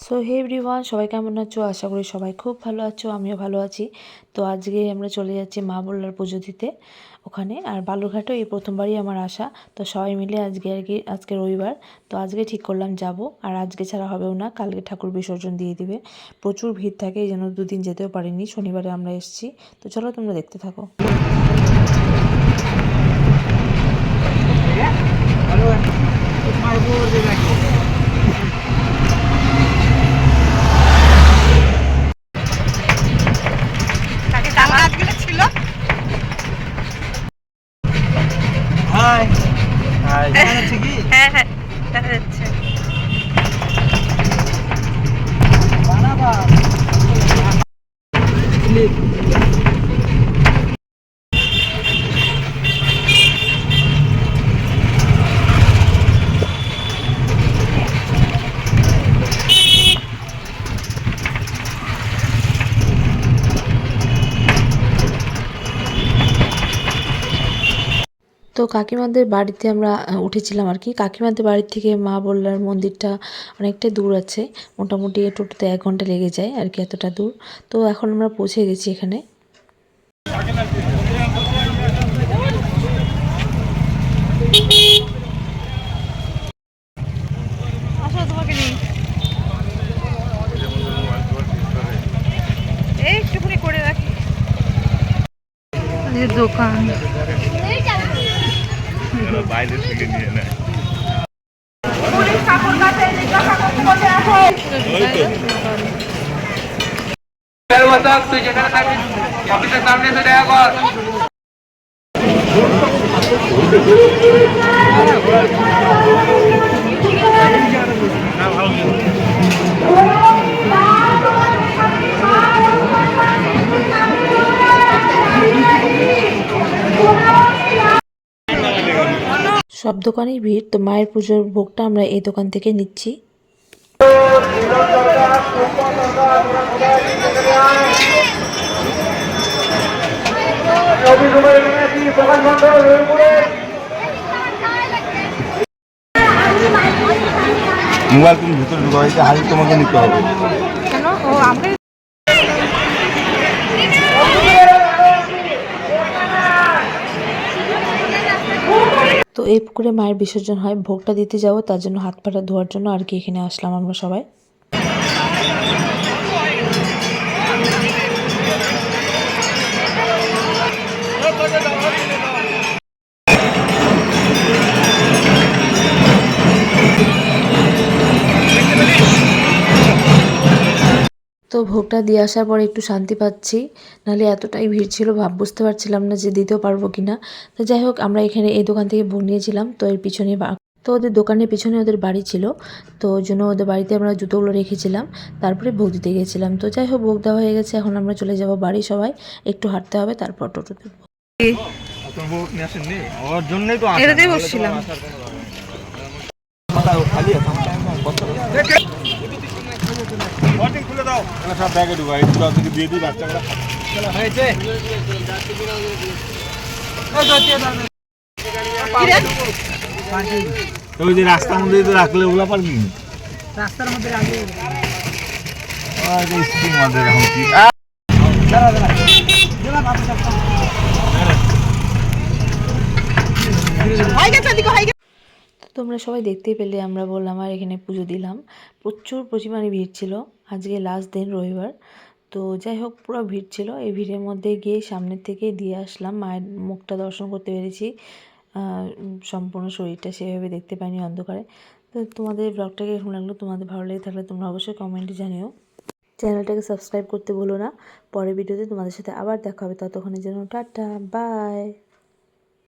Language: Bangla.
সো হে এভরিওয়ান, সবাই কেমন আছো? আশা করি সবাই খুব ভালো আছো, আমিও ভালো আছি। তো আজকে আমরা চলে যাচ্ছি মা বললার পুজো দিতে ওখানে। আর বালুরঘাটেও এই প্রথমবারই আমার আসা। তো সবাই মিলে আজকে রবিবার, তো আজকে ঠিক করলাম যাব। আর আজকে ছাড়া হবেও না, কালকে ঠাকুর বিসর্জন দিয়ে দিবে। প্রচুর ভিড় থাকে, এই জন্য দুদিন যেতেও পারিনি, শনিবারে আমরা এসেছি। তো চলো তোমরা দেখতে থাকো। হাই হাই দেখা যাচ্ছে কি? হ্যাঁ হ্যাঁ দেখা যাচ্ছে। বানাবা ক্লিক। তো কাকিমাদের বাড়িতে আমরা উঠেছিলাম আর কি। কাকিমাদের বাড়ির থেকে মা বললার মন্দিরটা অনেকটা দূর আছে, মোটামুটি টোটোতে 1 ঘন্টা লেগে যায় আর কি, এতটা দূর। তো এখন আমরা পৌঁছে গেছি এখানে। আসো তোমাকে নিই, এই একটুখানি করে রাখি। দোকান বাইরে থেকে নিয়ে নেয়। তুই যেখানে থাকিস অফিসের সামনে এসে দেখা কর। সব দোকানেই ভিড়। তো মায়ের পুজোর ভোগটা আমরা এই দোকান থেকে নিচ্ছি। মোবাইল তুমি ভিতরে ঢুকাইতে হাতে তোমাকে নিতে হবে। কেন? ও আমাকে তো এই পুকুরে মায়ের বিসর্জন হয়, ভোগটা দিতে যাবো, তার জন্য হাত পাটা ধোয়ার জন্য আর কি এখানে আসলাম আমরা সবাই। তো ভোগটা দিয়ে আসার পরে একটু শান্তি পাচ্ছি, নাহলে এতটাই ভিড় ছিল, বুঝতে পারছিলাম না যে দিতেও পারবো কিনা। তো যাই হোক, আমরা এখানে এই দোকান থেকে ভোগ নিয়েছিলাম। তো এর পিছনে তো ওদের দোকানের পিছনে ওদের বাড়ি ছিল, তো ওই জন্য ওদের বাড়িতে আমরা জুতোগুলো রেখেছিলাম, তারপরে ভোগ দিতে গিয়েছিলাম। তো যাই হোক, ভোগ দেওয়া হয়ে গেছে, এখন আমরা চলে যাব বাড়ি। সবাই একটু হাঁটতে হবে, তারপর টোটো তুলবো। ওর জন্যই তো এটাতেই বসছিলাম। খুলে দাও, সব ব্যাগে ঢুকাই একটু থেকে দিয়ে দিই বাচ্চাগুলো হয়েছে ওই যে রাস্তার মধ্যে তো রাখলে ওগুলা পারবি রাস্তার মধ্যে রাখবে। স্কুল মধ্যে এখন কি তোমরা সবাই দেখতেই পেলে, আমরা বললাম আর এখানে পুজো দিলাম। প্রচুর পরিমাণে ভিড় ছিল, আজকে লাস্ট দিন রবিবার। তো যাই হোক, পুরো ভিড় ছিল। এই ভিড়ের মধ্যে গিয়ে সামনের থেকে দিয়ে আসলাম, মায়ের মুখটা দর্শন করতে পেরেছি। সম্পূর্ণ শরীরটা সেভাবে দেখতে পাইনি অন্ধকারে। তো তোমাদের ব্লগটাকে এরকম লাগলো, তোমাদের ভালো লেগে থাকলে তোমরা অবশ্যই কমেন্টে জানিও। চ্যানেলটাকে সাবস্ক্রাইব করতে ভুলো না। পরের ভিডিওতে তোমাদের সাথে আবার দেখা হবে, ততক্ষণের জন্য টাটা বাই।